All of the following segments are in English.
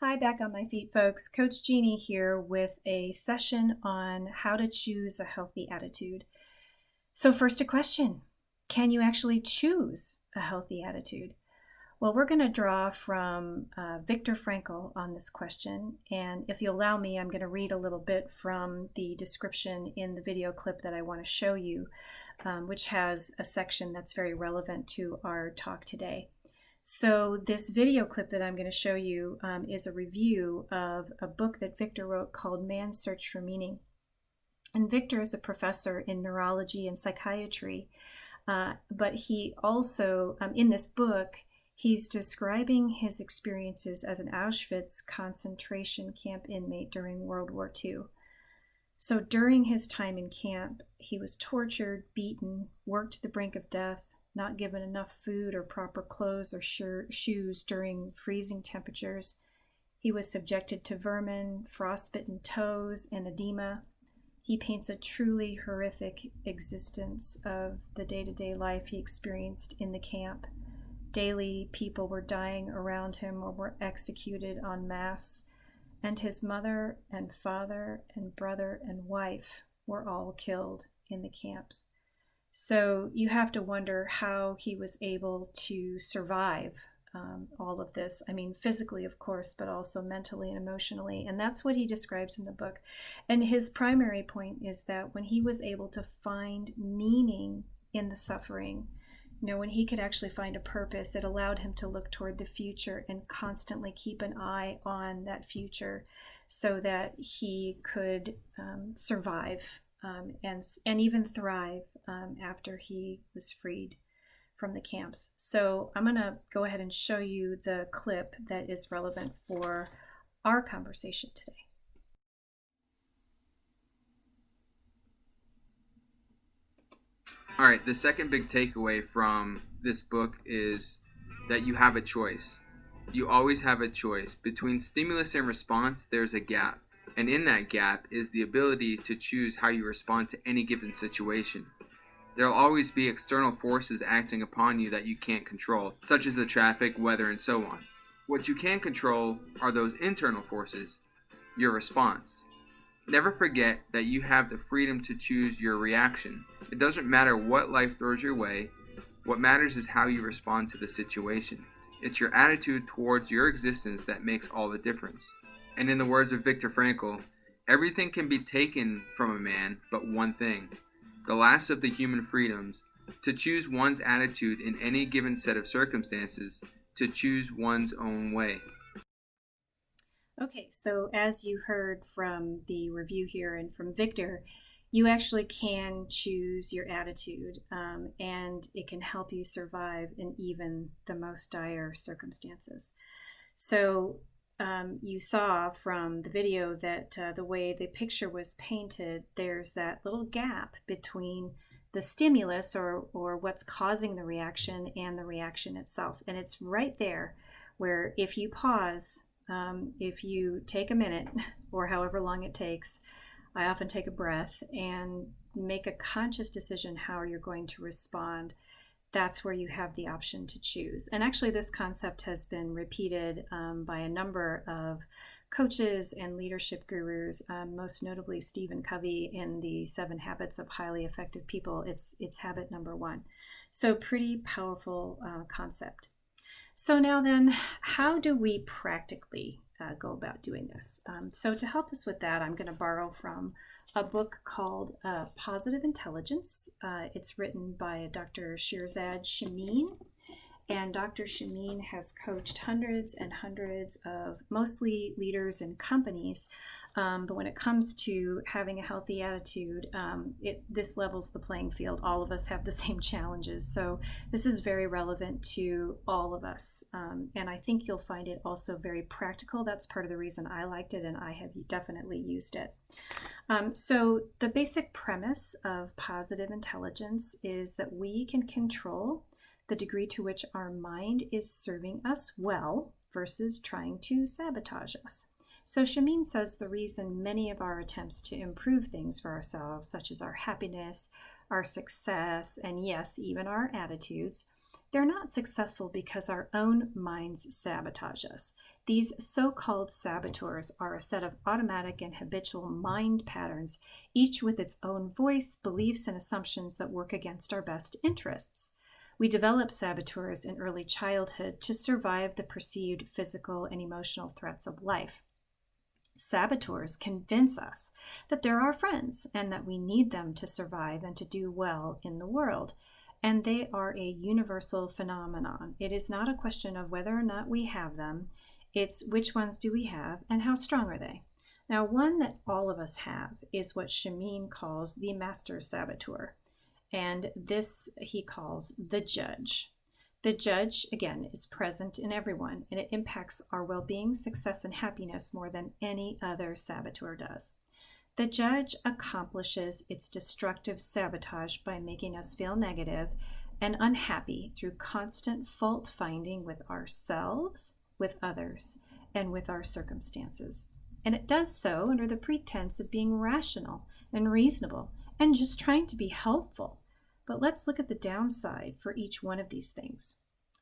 Hi, back on my feet, folks. Coach Jeannie here with a session on how to choose a healthy attitude. So, first, a question: can you actually choose a healthy attitude? Well, we're going to draw from Viktor Frankl on this question. And if you allow me, I'm going to read a little bit from the description in the video clip that I want to show you, which has a section that's very relevant to our talk today. So this video clip that I'm going to show you is a review of a book that Viktor wrote called Man's Search for Meaning. And Viktor is a professor in neurology and psychiatry, but he also, in this book, he's describing his experiences as an Auschwitz concentration camp inmate during World War II. So during his time in camp, he was tortured, beaten, worked to the brink of death, not given enough food or proper clothes or shoes during freezing temperatures. He was subjected to vermin, frostbitten toes, and edema. He paints a truly horrific existence of the day-to-day life he experienced in the camp. Daily, people were dying around him or were executed en masse, and his mother and father and brother and wife were all killed in the camps. So you have to wonder how he was able to survive all of this. I mean, physically, of course, but also mentally and emotionally. And that's what he describes in the book. And his primary point is that when he was able to find meaning in the suffering, when he could actually find a purpose, it allowed him to look toward the future and constantly keep an eye on that future so that he could survive and even thrive after he was freed from the camps. So I'm going to go ahead and show you the clip that is relevant for our conversation today. All right, the second big takeaway from this book is that you have a choice. You always have a choice. Between stimulus and response, there's a gap. And in that gap is the ability to choose how you respond to any given situation. There'll always be external forces acting upon you that you can't control, such as the traffic, weather, and so on. What you can control are those internal forces, your response. Never forget that you have the freedom to choose your reaction. It doesn't matter what life throws your way. What matters is how you respond to the situation. It's your attitude towards your existence that makes all the difference. And in the words of Viktor Frankl, everything can be taken from a man but one thing, the last of the human freedoms, to choose one's attitude in any given set of circumstances, to choose one's own way. Okay, so as you heard from the review here and from Viktor, you actually can choose your attitude, and it can help you survive in even the most dire circumstances. So you saw from the video that the way the picture was painted, there's that little gap between the stimulus or what's causing the reaction and the reaction itself. And it's right there where if you pause, if you take a minute or however long it takes, I often take a breath and make a conscious decision how you're going to respond. That's where you have the option to choose. And actually, this concept has been repeated by a number of coaches and leadership gurus, most notably Stephen Covey in the 7 Habits of Highly Effective People. It's habit number 1. So pretty powerful concept. So now then, how do we practically go about doing this? So to help us with that, I'm going to borrow from a book called Positive Intelligence. It's written by Dr. Shirzad Chamine. And Dr. Chamine has coached hundreds and hundreds of mostly leaders and companies. But when it comes to having a healthy attitude, this levels the playing field. All of us have the same challenges. So this is very relevant to all of us. And I think you'll find it also very practical. That's part of the reason I liked it, and I have definitely used it. So the basic premise of positive intelligence is that we can control the degree to which our mind is serving us well versus trying to sabotage us. So Chamine says the reason many of our attempts to improve things for ourselves, such as our happiness, our success, and yes, even our attitudes, they're not successful because our own minds sabotage us. These so-called saboteurs are a set of automatic and habitual mind patterns, each with its own voice, beliefs, and assumptions that work against our best interests. We develop saboteurs in early childhood to survive the perceived physical and emotional threats of life. Saboteurs convince us that they're our friends and that we need them to survive and to do well in the world. And they are a universal phenomenon. It is not a question of whether or not we have them. It's which ones do we have and how strong are they? Now, one that all of us have is what Shamin calls the master saboteur. And this he calls the judge. The judge, again, is present in everyone, and it impacts our well-being, success, and happiness more than any other saboteur does. The judge accomplishes its destructive sabotage by making us feel negative and unhappy through constant fault-finding with ourselves, with others, and with our circumstances. And it does so under the pretense of being rational and reasonable and just trying to be helpful. But let's look at the downside for each one of these things.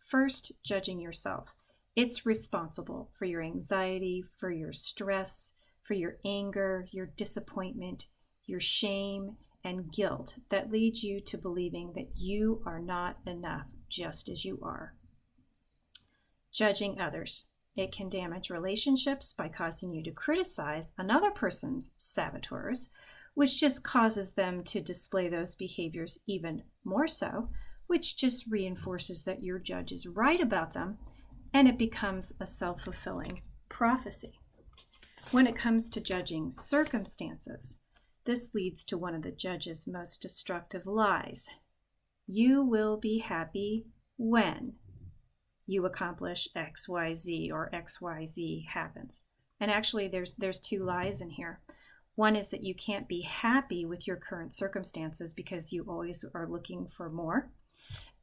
First, judging yourself. It's responsible for your anxiety, for your stress, for your anger, your disappointment, your shame, and guilt that leads you to believing that you are not enough just as you are. Judging others. It can damage relationships by causing you to criticize another person's saboteurs, which just causes them to display those behaviors even more so, which just reinforces that your judge is right about them, and it becomes a self-fulfilling prophecy. When it comes to judging circumstances, this leads to one of the judge's most destructive lies. You will be happy when you accomplish X, Y, Z, or X, Y, Z happens. And actually, there's two lies in here. One is that you can't be happy with your current circumstances because you always are looking for more.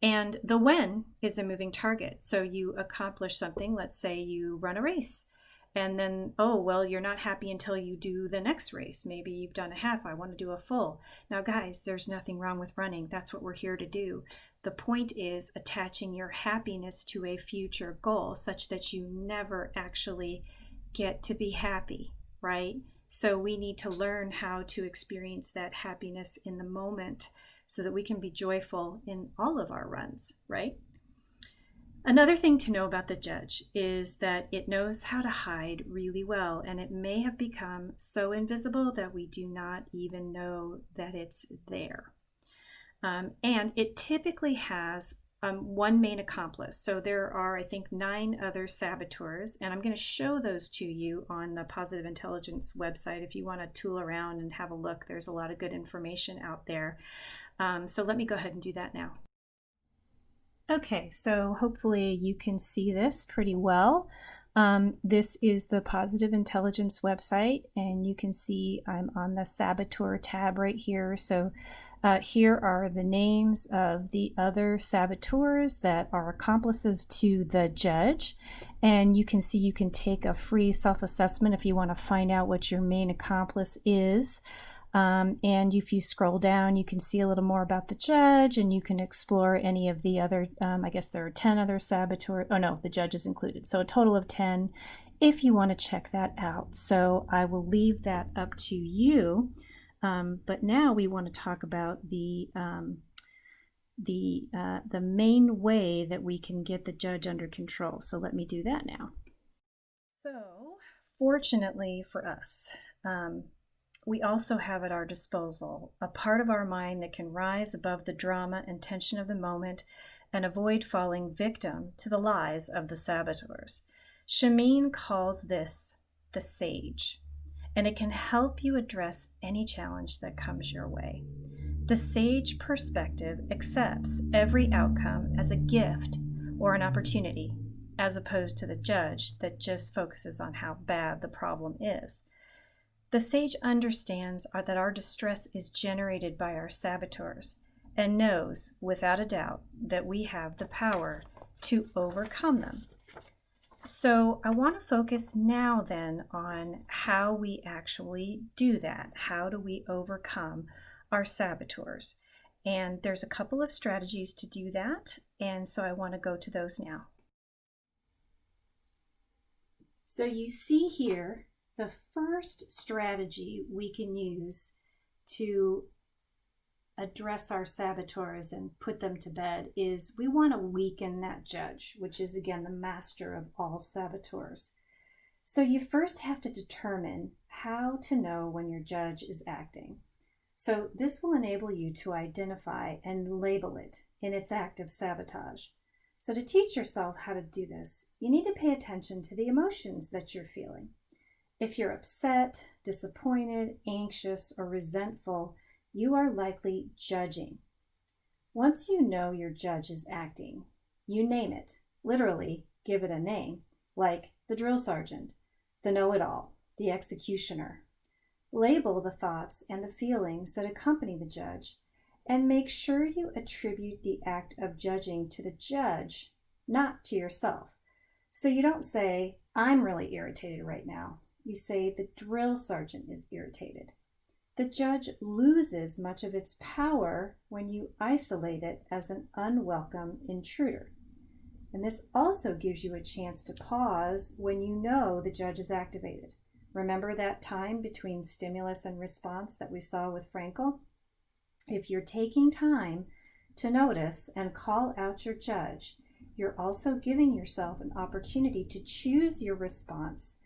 And the when is a moving target. So you accomplish something, let's say you run a race. And then, oh, well, you're not happy until you do the next race. Maybe you've done a half, I want to do a full. Now, guys, there's nothing wrong with running. That's what we're here to do. The point is attaching your happiness to a future goal such that you never actually get to be happy, right? So we need to learn how to experience that happiness in the moment so that we can be joyful in all of our runs, right? Another thing to know about the judge is that it knows how to hide really well, and it may have become so invisible that we do not even know that it's there. And it typically has one main accomplice. So there are, I think, 9 other saboteurs, and I'm going to show those to you on the Positive Intelligence website. If you want to tool around and have a look, there's a lot of good information out there. So let me go ahead and do that now. Okay, so hopefully you can see this pretty well. This is the Positive Intelligence website, and you can see I'm on the Saboteur tab right here. So here are the names of the other saboteurs that are accomplices to the judge. And you can see you can take a free self-assessment if you want to find out what your main accomplice is. And if you scroll down, you can see a little more about the judge, and you can explore any of the other, I guess there are 10 other saboteurs. Oh no, the judge is included. So a total of 10 if you want to check that out. So I will leave that up to you. But now we want to talk about the main way that we can get the judge under control. So let me do that now. So fortunately for us, we also have at our disposal a part of our mind that can rise above the drama and tension of the moment and avoid falling victim to the lies of the saboteurs. Shamin calls this the sage, and it can help you address any challenge that comes your way. The sage perspective accepts every outcome as a gift or an opportunity, as opposed to the judge that just focuses on how bad the problem is. The sage understands that our distress is generated by our saboteurs and knows, without a doubt, that we have the power to overcome them. So I want to focus now then on how we actually do that. How do we overcome our saboteurs? And there's a couple of strategies to do that, and so I want to go to those now. So you see here the first strategy we can use to address our saboteurs and put them to bed is we want to weaken that judge, which is again the master of all saboteurs. So you first have to determine how to know when your judge is acting. So this will enable you to identify and label it in its act of sabotage. So to teach yourself how to do this, you need to pay attention to the emotions that you're feeling. If you're upset, disappointed, anxious, or resentful, you are likely judging. Once you know your judge is acting, you name it, literally give it a name, like the drill sergeant, the know-it-all, the executioner. Label the thoughts and the feelings that accompany the judge, and make sure you attribute the act of judging to the judge, not to yourself. So you don't say, I'm really irritated right now. You say, the drill sergeant is irritated. The judge loses much of its power when you isolate it as an unwelcome intruder. And this also gives you a chance to pause when you know the judge is activated. Remember that time between stimulus and response that we saw with Frankl? If you're taking time to notice and call out your judge, you're also giving yourself an opportunity to choose your response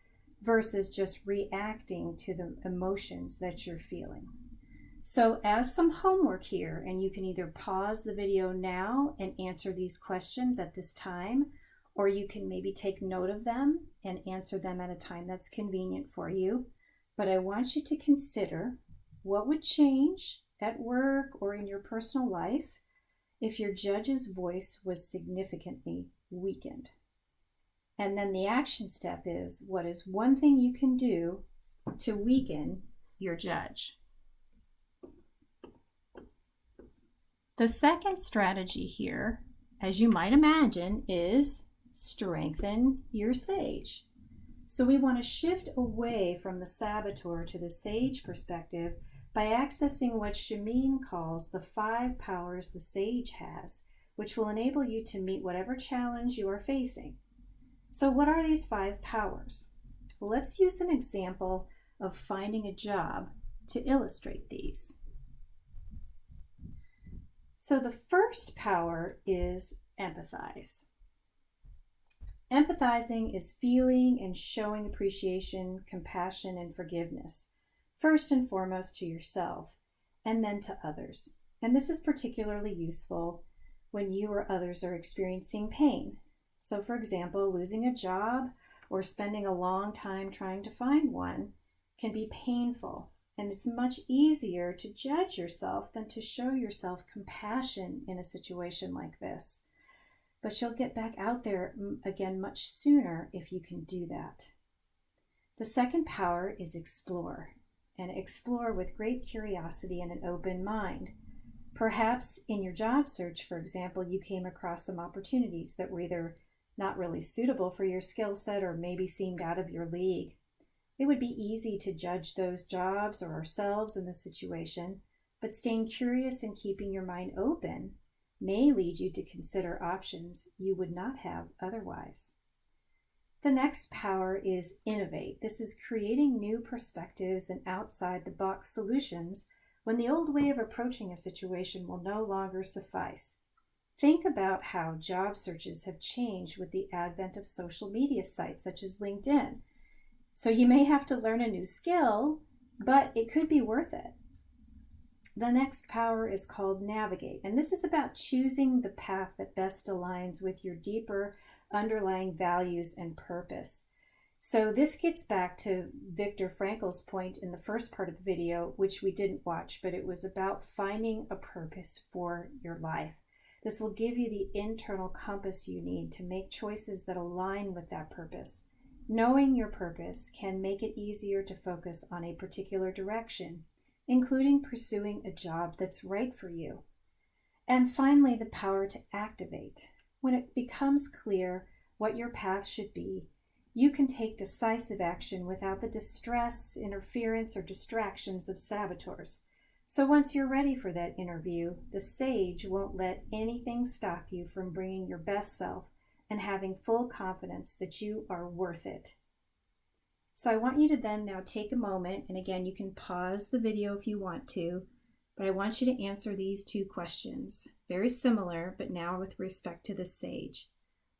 versus just reacting to the emotions that you're feeling. So as some homework here, and you can either pause the video now and answer these questions at this time, or you can maybe take note of them and answer them at a time that's convenient for you. But I want you to consider what would change at work or in your personal life if your judge's voice was significantly weakened. And then the action step is, what is one thing you can do to weaken your judge? The second strategy here, as you might imagine, is strengthen your sage. So we want to shift away from the saboteur to the sage perspective by accessing what Shamin calls the 5 powers the sage has, which will enable you to meet whatever challenge you are facing. So what are these 5 powers? Well, let's use an example of finding a job to illustrate these. So the first power is empathize. Empathizing is feeling and showing appreciation, compassion, and forgiveness, first and foremost to yourself, and then to others. And this is particularly useful when you or others are experiencing pain. So for example, losing a job or spending a long time trying to find one can be painful, and it's much easier to judge yourself than to show yourself compassion in a situation like this. But you'll get back out there again much sooner if you can do that. The second power is explore, and explore with great curiosity and an open mind. Perhaps in your job search, for example, you came across some opportunities that were either not really suitable for your skill set or maybe seemed out of your league. It would be easy to judge those jobs or ourselves in this situation, but staying curious and keeping your mind open may lead you to consider options you would not have otherwise. The next power is innovate. This is creating new perspectives and outside-the-box solutions when the old way of approaching a situation will no longer suffice. Think about how job searches have changed with the advent of social media sites such as LinkedIn. So you may have to learn a new skill, but it could be worth it. The next power is called navigate, and this is about choosing the path that best aligns with your deeper underlying values and purpose. So this gets back to Viktor Frankl's point in the first part of the video, which we didn't watch, but it was about finding a purpose for your life. This will give you the internal compass you need to make choices that align with that purpose. Knowing your purpose can make it easier to focus on a particular direction, including pursuing a job that's right for you. And finally, the power to activate. When it becomes clear what your path should be, you can take decisive action without the distress, interference, or distractions of saboteurs. So once you're ready for that interview, the sage won't let anything stop you from bringing your best self and having full confidence that you are worth it. So I want you to then now take a moment, and again, you can pause the video if you want to, but I want you to answer these two questions. Very similar, but now with respect to the sage.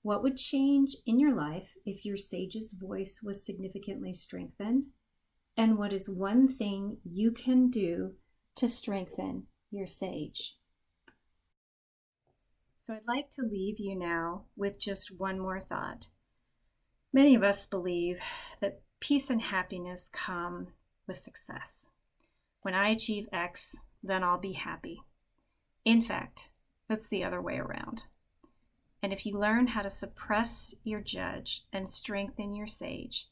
What would change in your life if your sage's voice was significantly strengthened? And what is one thing you can do to strengthen your sage? So I'd like to leave you now with just one more thought. Many of us believe that peace and happiness come with success. When I achieve X, then I'll be happy. In fact, that's the other way around. And if you learn how to suppress your judge and strengthen your sage,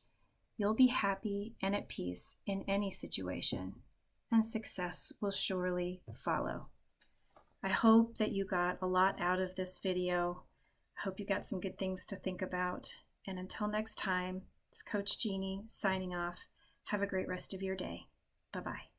you'll be happy and at peace in any situation, and success will surely follow. I hope that you got a lot out of this video. I hope you got some good things to think about. And until next time, it's Coach Jeannie signing off. Have a great rest of your day. Bye-bye.